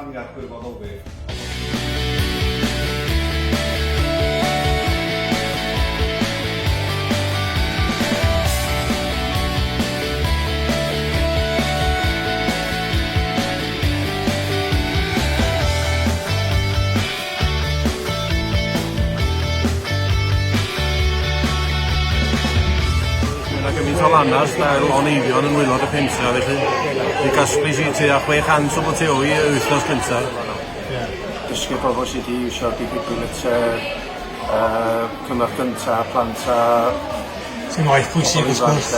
gwahaniaeth gwirfoddoli. Mae gymaint o lanast a loneifion yn wylod y pentra, felly i gasglu si tua 600 o boteli y wythnos gyntaf. Dysgu bobl sydd wedi iwsio defibrillator, cynnwch gyntaf, plant a... Sy'n waith pwysig wrth gwrs.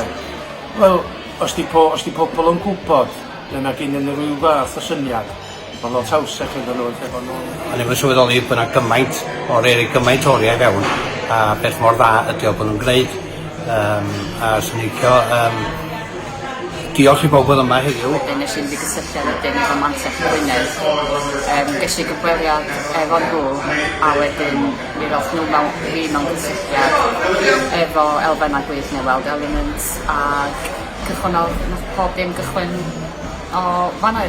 Wel, os di pobl yn gwybod, yna gen yn rhyw fath o syniad, mae'n lot hawsach iddyn nhw efo nhw. O'n i'n sylweddoli bod yna gymaint oriau i fewn, a beth mor dda ydy o bod nhw'n gwneud. A sy'n licio diolch i bobl yma heddiw. Wedyn nes i'n gysylltiad wedyn efo Mantell Gwynedd. Ges i gyfweliad efo nhw a wedyn mi roedd nhw mewn gysylltiad efo elfennau gwych Neweld Elements a cychwyn o pob dim gychwyn o fanna.